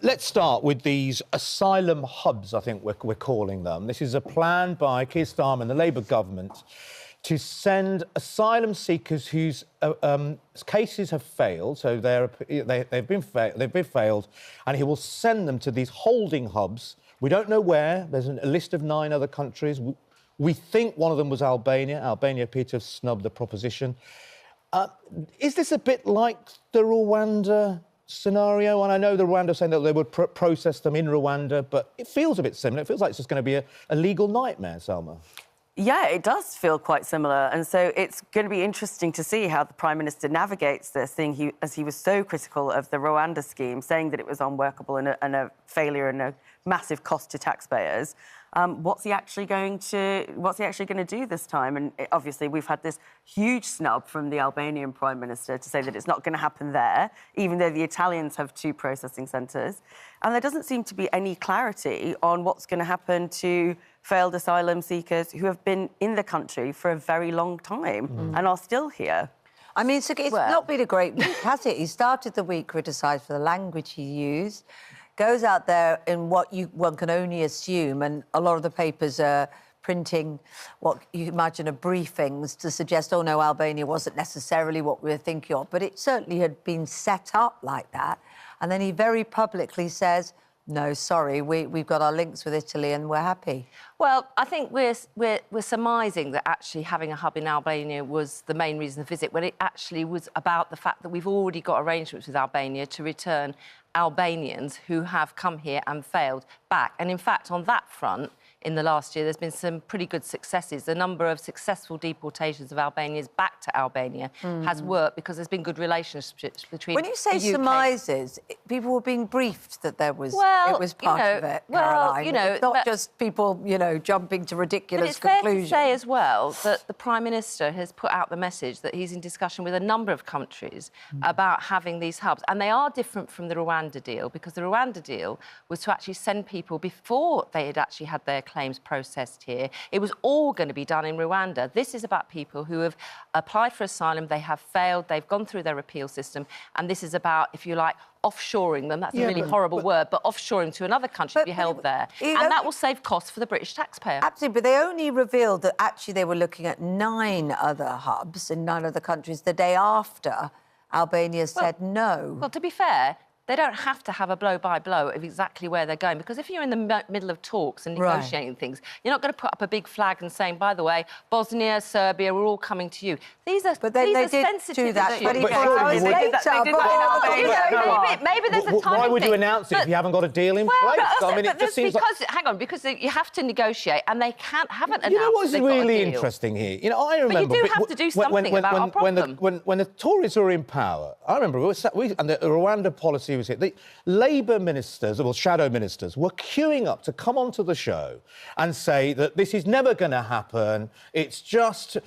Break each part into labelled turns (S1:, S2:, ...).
S1: Let's start with these asylum hubs, I think we're calling them. This is a plan by Keir Starmer and the Labour government to send asylum seekers whose cases have failed, so they've been failed, and he will send them to these holding hubs. We don't know where. There's a list of 9 other countries. We think one of them was Albania. Albania appeared to have snubbed the proposition. Is this a bit like the Rwanda scenario? And I know the Rwanda saying that they would process them in Rwanda, but it feels a bit similar. It feels like it's just going to be a legal nightmare, Salma.
S2: Yeah, it does feel quite similar. And so it's going to be interesting to see how the Prime Minister navigates this, as he was so critical of the Rwanda scheme, saying that it was unworkable and a failure and a massive cost to taxpayers. What's he actually going to do this time? And obviously, we've had this huge snub from the Albanian Prime Minister to say that it's not going to happen there, even though the Italians have 2 processing centres. And there doesn't seem to be any clarity on what's going to happen to failed asylum seekers who have been in the country for a very long time and are still here.
S3: I mean, it's not been a great week, has it? He started the week criticised for the language he used, goes out there in what one can only assume, and a lot of the papers are printing what you imagine are briefings to suggest, oh, no, Albania wasn't necessarily what we were thinking of, but it certainly had been set up like that. And then he very publicly says, no, sorry, we've got our links with Italy and we're happy.
S4: Well, I think we're surmising that actually having a hub in Albania was the main reason of the visit, when it actually was about the fact that we've already got arrangements with Albania to return Albanians who have come here and failed back. And in fact, on that front, in the last year, there's been some pretty good successes. The number of successful deportations of Albanians back to Albania has worked because there's been good relationships between.
S3: When you say surmises, people were being briefed that it was part of it,
S4: well,
S3: Caroline. It's not just people, jumping to ridiculous conclusions.
S4: It's fair to say as well that the Prime Minister has put out the message that he's in discussion with a number of countries about having these hubs. And they are different from the Rwanda deal, because the Rwanda deal was to actually send people before they had actually had their claims processed here. It was all going to be done in Rwanda. This is about people who have applied for asylum, they have failed, they've gone through their appeal system, and this is about, if you like, offshoring them. That's a really horrible word, but offshoring to another country to be held there. And that will save costs for the British taxpayer.
S3: Absolutely, but they only revealed that actually they were looking at 9 other hubs in 9 other countries the day after Albania said no.
S4: Well, to be fair, they don't have to have a blow-by-blow of exactly where they're going, because if you're in the middle of talks and negotiating things, you're not going to put up a big flag and saying, by the way, Bosnia, Serbia, we're all coming to you. These are sensitive
S3: do that.
S4: issues. Maybe there's a timing
S1: Why would
S4: thing,
S1: you announce it if you haven't got a deal in place?
S4: I mean, it just seems hang on, because you have to negotiate, and they haven't announced.
S1: You know what's really interesting here? I remember.
S4: But you do have to do something about our problem.
S1: When the Tories were in power, I remember and the Rwanda policy was hit. The Labour ministers, or shadow ministers, were queuing up to come onto the show and say that this is never going to happen. It's just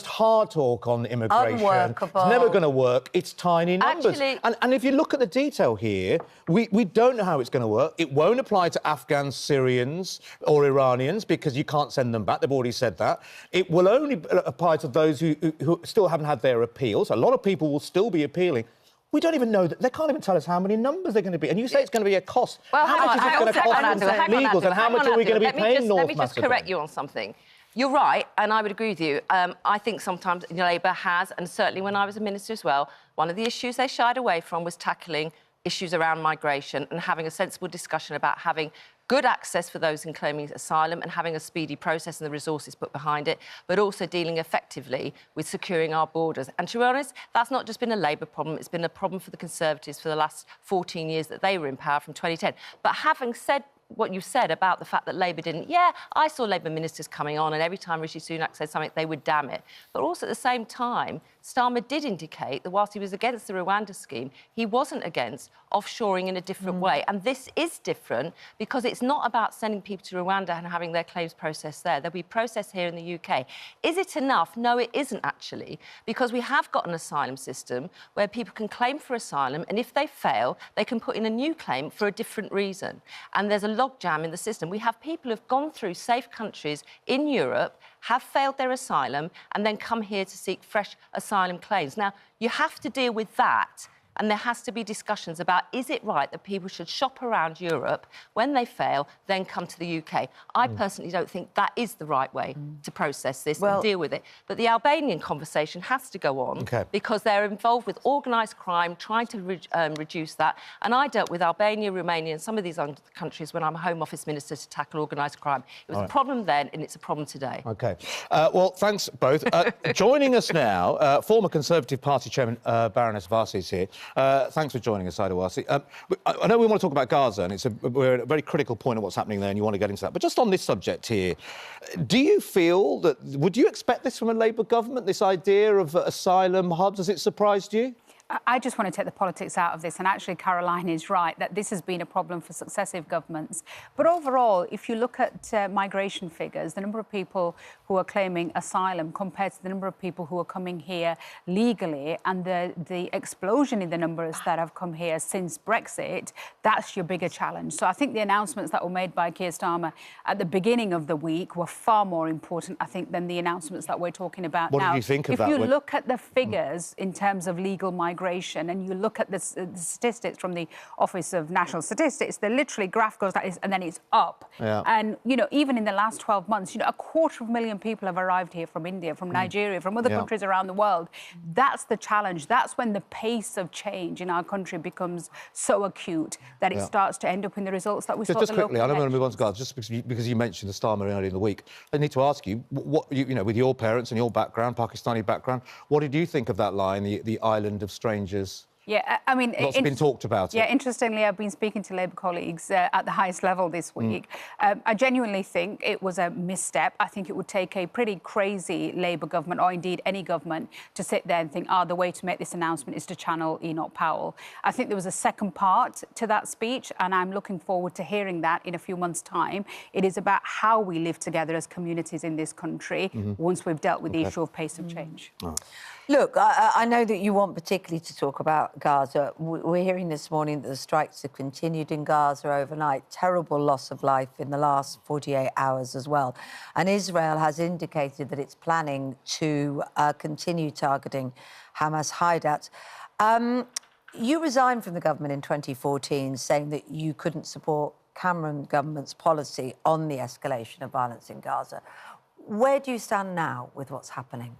S1: hard talk on immigration.
S3: Unworkable.
S1: It's never going to work. It's tiny numbers.
S4: Actually,
S1: and if you look at the detail here, we don't know how it's going to work. It won't apply to Afghans, Syrians or Iranians because you can't send them back. They've already said that. It will only apply to those who still haven't had their appeals. A lot of people will still be appealing. We don't even know that. They can't even tell us how many numbers they're going to be. And you say it's going to be a cost.
S4: Well,
S1: how much is it going to cost legals, and how much are we going to be paying North Macedonia?
S4: Let me just correct you on something. You're right, and I would agree with you. I think sometimes Labour has, and certainly when I was a minister as well, one of the issues they shied away from was tackling issues around migration and having a sensible discussion about having good access for those in claiming asylum and having a speedy process and the resources put behind it, but also dealing effectively with securing our borders. And to be honest, that's not just been a Labour problem, it's been a problem for the Conservatives for the last 14 years that they were in power from 2010. But having said what you said about the fact that Labour didn't... Yeah, I saw Labour ministers coming on, and every time Rishi Sunak said something, they would damn it. But also, at the same time, Starmer did indicate that whilst he was against the Rwanda scheme, he wasn't against offshoring in a different way. And this is different because it's not about sending people to Rwanda and having their claims processed there. They'll be processed here in the UK. Is it enough? No, it isn't, actually, because we have got an asylum system where people can claim for asylum, and if they fail, they can put in a new claim for a different reason. And there's a logjam in the system. We have people who've gone through safe countries in Europe, have failed their asylum, and then come here to seek fresh asylum claims. Now, you have to deal with that And there has to be discussions about, is it right that people should shop around Europe, when they fail, then come to the UK? I personally don't think that is the right way to process this and deal with it. But the Albanian conversation has to go on because they're involved with organised crime, trying to reduce that. And I dealt with Albania, Romania and some of these other countries when I'm a Home Office Minister to tackle organised crime. It was a problem then and it's a problem today.
S1: OK. Well, thanks both. Joining us now, former Conservative Party Chairman Baroness Vasi is here. Thanks for joining us, Ida Vasi. I know we want to talk about Gaza and we're at a very critical point of what's happening there and you want to get into that. But just on this subject here, do you feel that... Would you expect this from a Labour government, this idea of asylum hubs? Has it surprised you?
S5: I just want to take the politics out of this, and actually Caroline is right that this has been a problem for successive governments. But overall, if you look at migration figures, the number of people who are claiming asylum compared to the number of people who are coming here legally and the explosion in the numbers that have come here since Brexit, that's your bigger challenge. So I think the announcements that were made by Keir Starmer at the beginning of the week were far more important, I think, than the announcements that we're talking about now.
S1: What did you think of that?
S5: If you look at the figures in terms of legal migration, and you look at the statistics from the Office of National Statistics, the literally graph goes like this and then it's up.
S1: Yeah.
S5: And, you know, even in the last 12 months, you know, 250,000 people have arrived here from India, from Nigeria, from other countries around the world. That's the challenge. That's when the pace of change in our country becomes so acute that it starts to end up in the results that we saw.
S1: Just quickly, I don't want to move on to Gaza, just because you mentioned the Starmer earlier in the week. I need to ask you, what you know, with your parents and your background, Pakistani background, what did you think of that line, the island of strangers?
S5: Yeah, I mean...
S1: Lots been talked about.
S5: Yeah, interestingly, I've been speaking to Labour colleagues at the highest level this week. I genuinely think it was a misstep. I think it would take a pretty crazy Labour government, or indeed any government, to sit there and think, the way to make this announcement is to channel Enoch Powell. I think there was a second part to that speech, and I'm looking forward to hearing that in a few months' time. It is about how we live together as communities in this country once we've dealt with the issue of pace of change.
S3: Look, I know that you want particularly to talk about Gaza. We're hearing this morning that the strikes have continued in Gaza overnight. Terrible loss of life in the last 48 hours as well. And Israel has indicated that it's planning to continue targeting Hamas hideouts. You resigned from the government in 2014, saying that you couldn't support Cameron government's policy on the escalation of violence in Gaza. Where do you stand now with what's happening?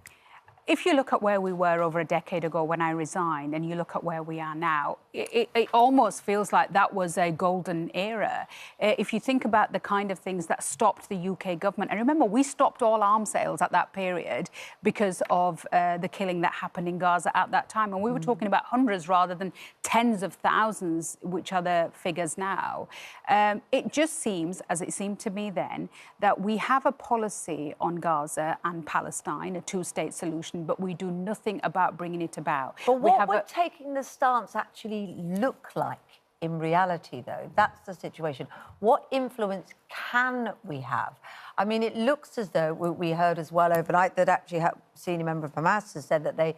S5: If you look at where we were over a decade ago when I resigned and you look at where we are now, it almost feels like that was a golden era. If you think about the kind of things that stopped the UK government, and remember, we stopped all arms sales at that period because of the killing that happened in Gaza at that time. And we were talking about hundreds rather than tens of thousands, which are the figures now. It just seems, as it seemed to me then, that we have a policy on Gaza and Palestine, a two-state solution, but we do nothing about bringing it about.
S3: But what would taking the stance actually look like in reality, though? That's the situation. What influence can we have? I mean, it looks as though we heard as well overnight that actually a senior member of Hamas has said that they're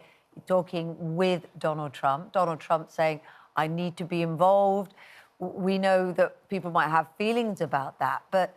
S3: talking with Donald Trump saying, I need to be involved. We know that people might have feelings about that, but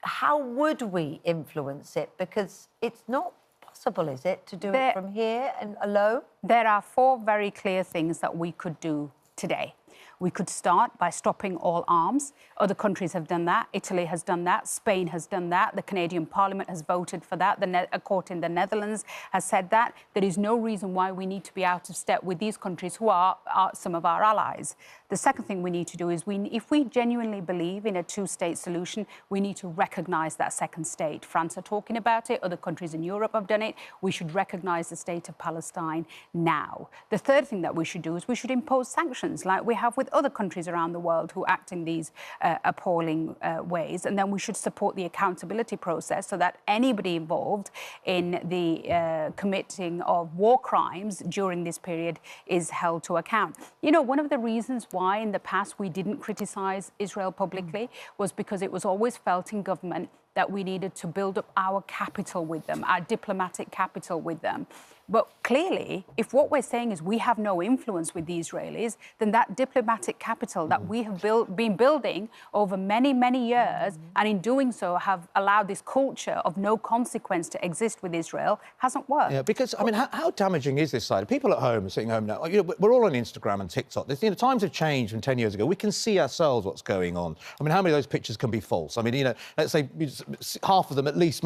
S3: how would we influence it? Because it's not possible, is it, to do it from here and alone?
S5: There are 4 very clear things that we could do today. We could start by stopping all arms. Other countries have done that. Italy has done that. Spain has done that. The Canadian Parliament has voted for that. A court in the Netherlands has said that. There is no reason why we need to be out of step with these countries who are some of our allies. The second thing we need to do is, if we genuinely believe in a two-state solution, we need to recognise that second state. France are talking about it. Other countries in Europe have done it. We should recognise the state of Palestine now. The third thing that we should do is we should impose sanctions like we have with other countries around the world who act in these appalling ways. And then we should support the accountability process so that anybody involved in the committing of war crimes during this period is held to account. You know, one of the reasons why in the past we didn't criticise Israel publicly was because it was always felt in government that we needed to build up our capital with them, our diplomatic capital with them. But clearly, if what we're saying is we have no influence with the Israelis, then that diplomatic capital that we have been building over many, many years, and in doing so have allowed this culture of no consequence to exist with Israel, hasn't worked.
S1: Yeah, because, I mean, how damaging is this side? People at home are sitting home now. You know, we're all on Instagram and TikTok. You know, times have changed from 10 years ago. We can see ourselves what's going on. I mean, how many of those pictures can be false? I mean, you know, let's say half of them at least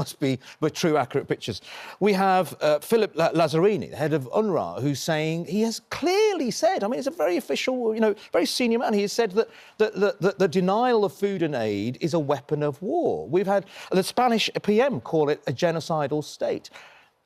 S1: were true, accurate pictures. We have Philip Lazzarini, the head of UNRWA, who's saying, he has clearly said, I mean, it's a very official, you know, very senior man. He has said that the denial of food and aid is a weapon of war. We've had the Spanish PM call it a genocidal state.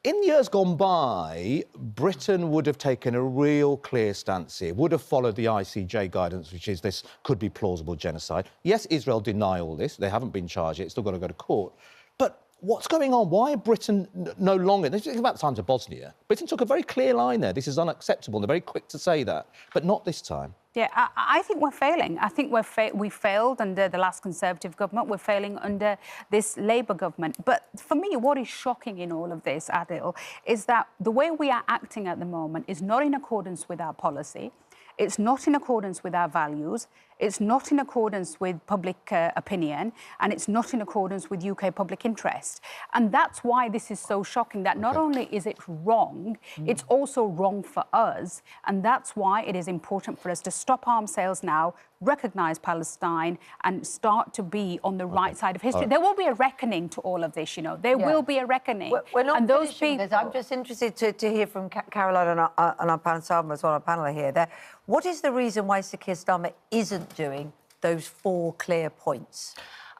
S1: In years gone by, Britain would have taken a real clear stance here, would have followed the ICJ guidance, which is this could be plausible genocide. Yes, Israel deny all this. They haven't been charged yet. It's still got to go to court. But what's going on? Why are Britain no longer... This is about the times of Bosnia. Britain took a very clear line there. This is unacceptable. They're very quick to say that. But not this time.
S5: Yeah, I think we're failing. I think we failed under the last Conservative government. We're failing under this Labour government. But for me, what is shocking in all of this, Adil, is that the way we are acting at the moment is not in accordance with our policy. It's not in accordance with our values. It's not in accordance with public opinion, and it's not in accordance with UK public interest. And that's why this is so shocking, that not only is it wrong, it's also wrong for us. And that's why it is important for us to stop arms sales now, recognise Palestine, and start to be on the right side of history. There will be a reckoning to all of this, you know. There will be a reckoning.
S3: We're not
S5: and those people...
S3: this. I'm just interested to hear from Caroline and our panel, Starmer as well, our panel here. What is the reason why Sir Keir Starmer isn't doing those 4 clear points?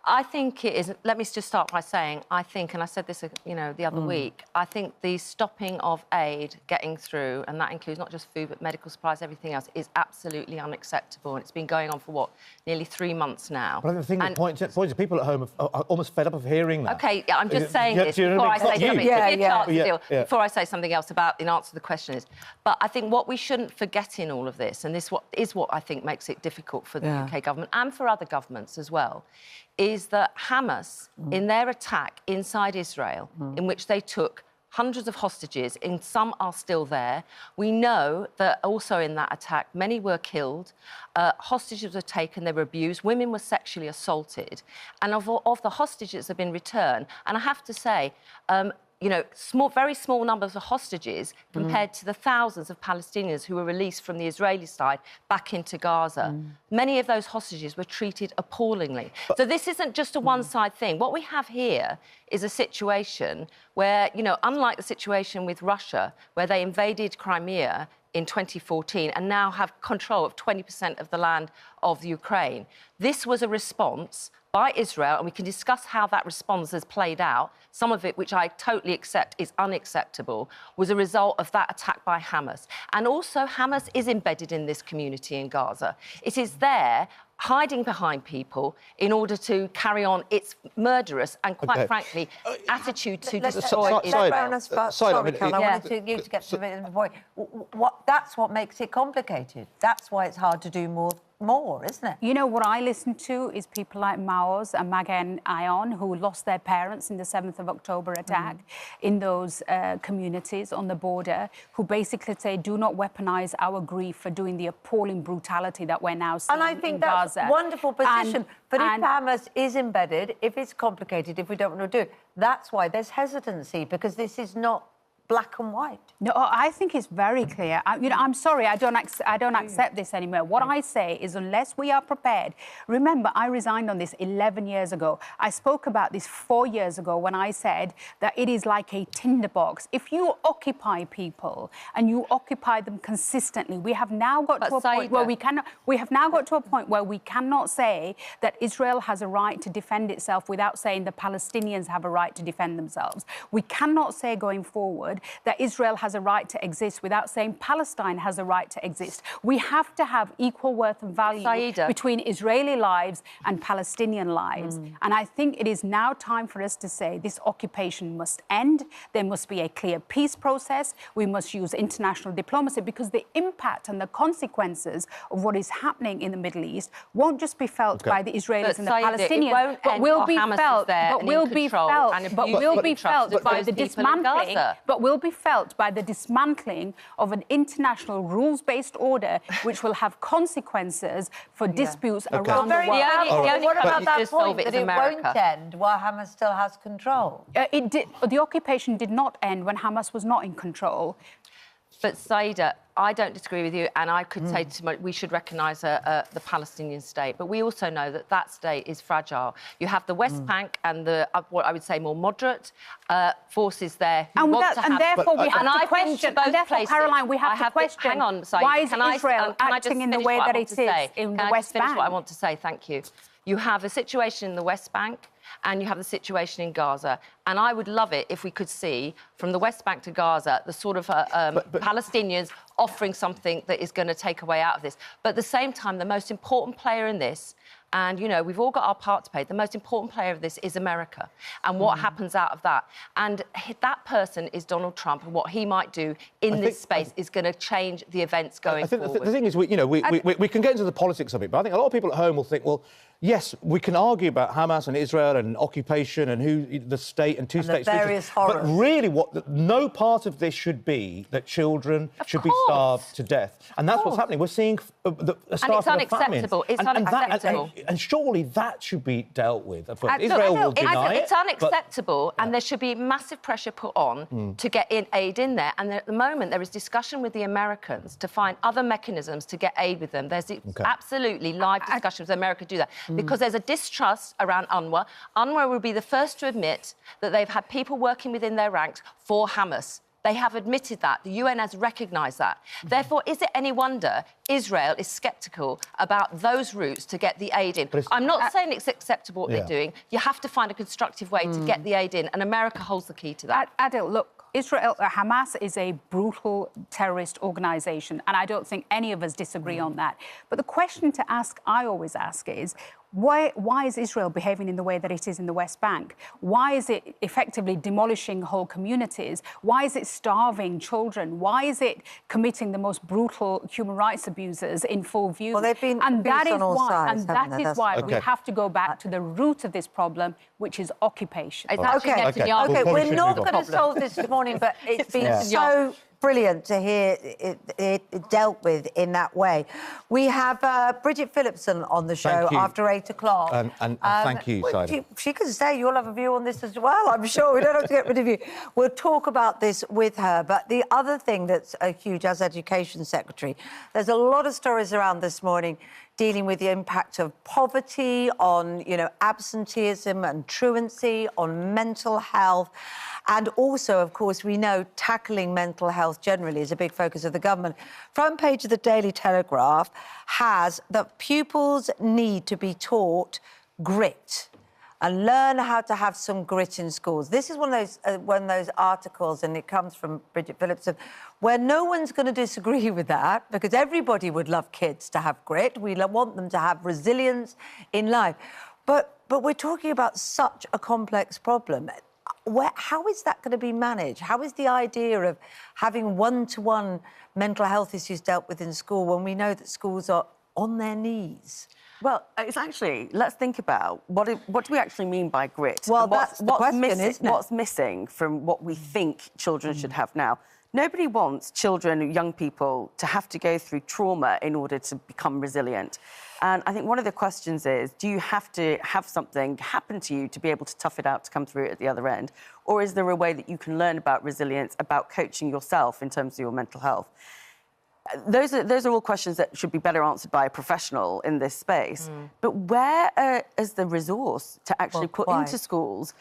S4: I think it is... Let me just start by saying, I think, and I said this, you know, the other week, I think the stopping of aid getting through, and that includes not just food, but medical supplies, everything else, is absolutely unacceptable. And it's been going on for, what, nearly 3 months now.
S1: But I think the point is people at home are almost fed up of hearing that.
S4: OK, I'm just saying this before I say something. Before I say something else about, in answer to the question is, but I think what we shouldn't forget in all of this, and this is what I think makes it difficult for the UK government and for other governments as well, is that Hamas, in their attack inside Israel, in which they took hundreds of hostages, and some are still there. We know that also in that attack, many were killed, hostages were taken, they were abused, women were sexually assaulted. And of the hostages that have been returned, and I have to say, you know, very small numbers of hostages compared to the thousands of Palestinians who were released from the Israeli side back into Gaza. Many of those hostages were treated appallingly. So this isn't just a one-side thing. What we have here is a situation where, you know, unlike the situation with Russia, where they invaded Crimea in 2014 and now have control of 20% of the land of Ukraine, this was a response by Israel, and we can discuss how that response has played out. Some of it, which I totally accept is unacceptable, was a result of that attack by Hamas. And also, Hamas is embedded in this community in Gaza. It is there, hiding behind people in order to carry on its murderous and, quite frankly, attitude to destroy Israel.
S3: Sorry, Carol, I wanted you to get to the point. That's what makes it complicated. That's why it's hard to do more, isn't it?
S5: You know, what I listen to is people like Maoz and Magen Ayon, who lost their parents in the 7th of October attack in those communities on the border, who basically say, do not weaponise our grief for doing the appalling brutality that we're now seeing in Gaza.
S3: And I think that's a wonderful position. But if Hamas is embedded, if it's complicated, if we don't want to do it, that's why there's hesitancy, because this is not black and white.
S5: No, I think it's very clear. You know, I'm sorry, I don't accept this anymore. What I say is, unless we are prepared... Remember, I resigned on this 11 years ago. I spoke about this 4 years ago when I said that it is like a tinderbox. If you occupy people and you occupy them consistently, we have now got to a point where we cannot... We have now got to a point where we cannot say that Israel has a right to defend itself without saying the Palestinians have a right to defend themselves. We cannot say going forward word that Israel has a right to exist without saying Palestine has a right to exist. We have to have equal worth and value between Israeli lives and Palestinian lives. And I think it is now time for us to say this occupation must end. There must be a clear peace process. We must use international diplomacy, because the impact and the consequences of what is happening in the Middle East won't just be felt by the Israelis and the Palestinians, but will be felt by the dismantling. But will be felt by the dismantling of an international rules-based order, which will have consequences for disputes around the world.
S3: What about that point that it won't end while Hamas still has control?
S5: The occupation did not end when Hamas was not in control.
S4: But Saida, I don't disagree with you, and I could say we should recognise the Palestinian state, but we also know that that state is fragile. You have the West Bank and the what I would say more moderate forces there.
S5: And therefore we have to question. And therefore, Caroline, we have to question.
S4: Hang on, Saida.
S5: Why is Israel acting in the way that it is in the West Bank?
S4: Finish what I want to say. Thank you. You have a situation in the West Bank, and you have the situation in Gaza. And I would love it if we could see, from the West Bank to Gaza, the sort of Palestinians offering something that is going to take a way out of this. But at the same time, the most important player in this, and, you know, we've all got our part to play, the most important player of this is America and what happens out of that. And that person is Donald Trump, and what he might do in this space is going to change the events going forward.
S1: The thing is, we can get into the politics of it, but I think a lot of people at home will think, well, yes, we can argue about Hamas and Israel and occupation and who the state and two-state solutions. But really, no part of this should be that children should be starved to death. And that's what's happening. We're seeing a start of a famine.
S4: It's unacceptable.
S1: And surely that should be dealt with. Israel will deny it.
S4: It's unacceptable, and there should be massive pressure put on to get aid in there. And at the moment, there is discussion with the Americans to find other mechanisms to get aid with them. There's absolutely live discussions with America do that. Because there's a distrust around UNRWA. UNRWA will be the first to admit that they've had people working within their ranks for Hamas. They have admitted that. The UN has recognised that. Therefore, is it any wonder Israel is sceptical about those routes to get the aid in? I'm not saying it's acceptable what they're doing. You have to find a constructive way to get the aid in, and America holds the key to that.
S5: Adil, look, Hamas is a brutal terrorist organisation, and I don't think any of us disagree on that. But the question to ask, I always ask, is why is Israel behaving in the way that it is in the West Bank? Why is it effectively demolishing whole communities? Why is it starving children? Why is it committing the most brutal human rights abuses in full view?
S3: Well, they've been abused on all sides,
S5: that is why we have to go back to the root of this problem, which is occupation.
S3: Okay, we're not going to solve this morning, but it's been so brilliant to hear it dealt with in that way. We have Bridget Phillipson on the show after 8 o'clock.
S1: And thank you, Saida.
S3: She can stay. You'll have a view on this as well, I'm sure. We don't have to get rid of you. We'll talk about this with her. But the other thing that's huge, as Education Secretary, there's a lot of stories around this morning dealing with the impact of poverty on, absenteeism and truancy, on mental health. And also, of course, we know tackling mental health generally is a big focus of the government. Front page of the Daily Telegraph has that pupils need to be taught grit and learn how to have some grit in schools. This is one of those articles, and it comes from Bridget Phillipson, where no one's going to disagree with that, because everybody would love kids to have grit. We want them to have resilience in life. But we're talking about such a complex problem. How is that going to be managed? How is the idea of having one-to-one mental health issues dealt with in school when we know that schools are on their knees?
S2: Well, it's actually, let's think about what do we actually mean by grit?
S3: Well, that's the question, isn't it?
S2: What's missing from what we think children should have now? Nobody wants children, young people, to have to go through trauma in order to become resilient. And I think one of the questions is, do you have to have something happen to you to be able to tough it out to come through at the other end? Or is there a way that you can learn about resilience, about coaching yourself in terms of your mental health? Those are all questions that should be better answered by a professional in this space. But where is the resource to actually put into schools?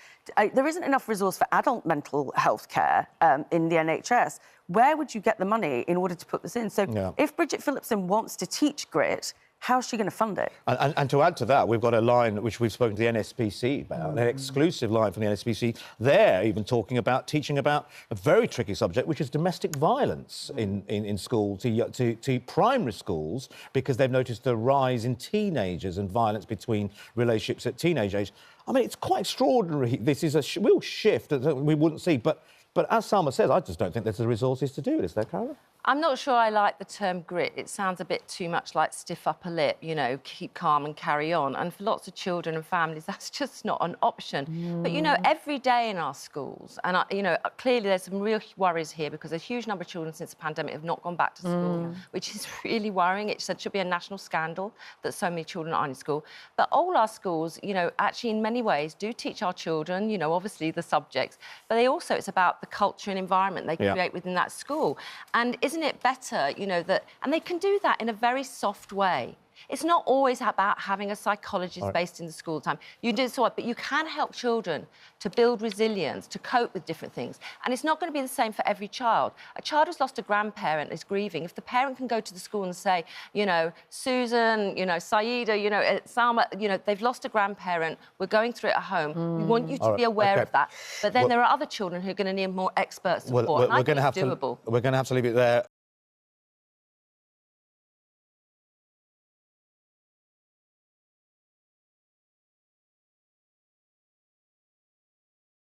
S2: There isn't enough resource for adult mental health care in the NHS. Where would you get the money in order to put this in? So if Bridget Phillipson wants to teach grit, how's she going to fund it?
S1: And to add to that, we've got a line which we've spoken to the NSPC about, an exclusive line from the NSPC. They're even teaching about a very tricky subject, which is domestic violence in school to primary schools, because they've noticed a rise in teenagers and violence between relationships at teenage age. I mean, it's quite extraordinary. This is a real shift that we wouldn't see. But as Salma says, I just don't think there's the resources to do it, is there, Caroline?
S4: I'm not sure I like the term grit. It sounds a bit too much like stiff upper lip, you know, keep calm and carry on. And for lots of children and families, that's just not an option. But, you know, every day in our schools, and, you know, clearly there's some real worries here because a huge number of children since the pandemic have not gone back to school, which is really worrying. It should be a national scandal that so many children aren't in school. But all our schools, you know, actually in many ways do teach our children, you know, obviously the subjects, but they also, it's about the culture and environment they create within that school. And isn't it better, you know, that... And they can do that in a very soft way. It's not always about having a psychologist based in the school time. You do so, but you can help children to build resilience, to cope with different things. And it's not going to be the same for every child. A child who's lost a grandparent is grieving. If the parent can go to the school and say, you know, Susan, you know, Saida, you know, Salma, you know, they've lost a grandparent, we're going through it at home. We want you to be aware of that. But then there are other children who are going to need more expert support.
S1: We're going to have to leave it there.